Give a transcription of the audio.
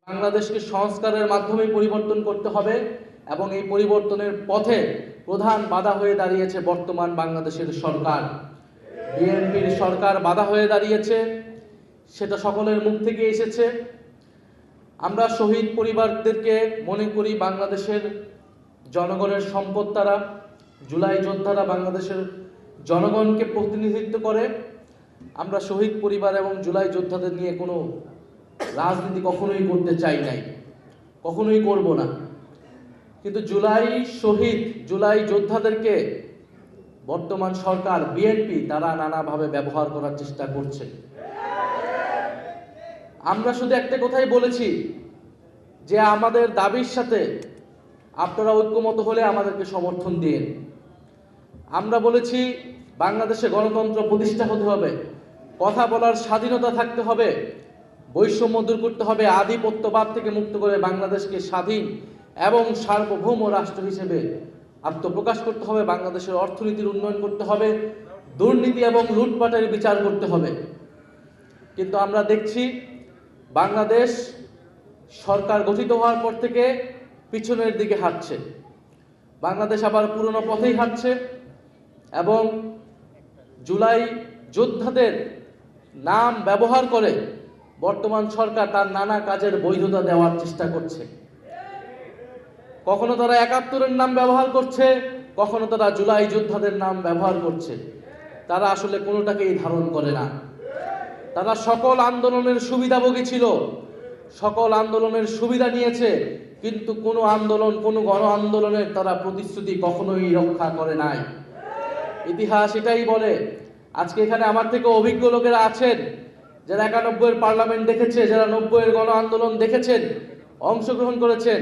বাংলাদেশকে সংস্কারের মাধ্যমে পরিবর্তন করতে হবে এবং এই পরিবর্তনের পথে প্রধান বাধা হয়ে দাঁড়িয়েছে বর্তমান বাংলাদেশের সরকার। বিএনপির সরকার বাধা হয়ে দাঁড়িয়েছে, সেটা সকলের মুখ থেকে এসেছে। আমরা শহীদ পরিবারদেরকে মনে করি বাংলাদেশের জনগণের সম্পদ। তারা জুলাই যোদ্ধারা বাংলাদেশের জনগণকে প্রতিনিধিত্ব করে। আমরা শহীদ পরিবার এবং জুলাই যোদ্ধাদের নিয়ে কোনো রাজনীতি কখনোই করতে চাই নাই, কখনোই করব না। কিন্তু জুলাই যোদ্ধাদেরকে বর্তমান সরকার বিএনপি তারা নানাভাবে ব্যবহার করার চেষ্টা করছে। আমরা শুধু একটা কথাই বলেছি যে আমাদের দাবির সাথে আপনারা ঐক্যমত হলে আমাদেরকে সমর্থন দিন। আমরা বলেছি বাংলাদেশে গণতন্ত্র প্রতিষ্ঠা হতে হবে, কথা বলার স্বাধীনতা থাকতে হবে, বৈষম্য দূর করতে হবে, আধিপত্যবাদ থেকে মুক্ত করে বাংলাদেশকে স্বাধীন এবং সার্বভৌম রাষ্ট্র হিসেবে আত্মপ্রকাশ করতে হবে, বাংলাদেশের অর্থনীতির উন্নয়ন করতে হবে, দুর্নীতি এবং লুটপাটের বিচার করতে হবে। কিন্তু আমরা দেখছি বাংলাদেশ সরকার গঠিত হওয়ার পর থেকে পিছনের দিকে হাঁটছে। বাংলাদেশ আবার পুরনো পথেই হাঁটছে এবং জুলাই যোদ্ধাদের নাম ব্যবহার করে বর্তমান সরকার তার নানা কাজের বৈধতা দেওয়ার চেষ্টা করছে। কখনো তারা ৭১-এর নাম ব্যবহার করছে, কখনো তারা জুলাই যোদ্ধাদের নাম ব্যবহার করছে। তারা আসলে কোনোটাকেই ধারণ করে না। তারা সকল আন্দোলনের সুবিধাভোগী ছিল, সকল আন্দোলনের সুবিধা নিয়েছে, কিন্তু কোনো আন্দোলন, কোনো গণ আন্দোলনের তারা প্রতিশ্রুতি কখনোই রক্ষা করে নাই। ইতিহাস এটাই বলে। আজকে এখানে আমার থেকে অভিজ্ঞ লোকেরা আছেন যারা ৯১-এর পার্লামেন্ট দেখেছে, যারা ৯০-এর গণ আন্দোলন দেখেছেন, অংশগ্রহণ করেছেন।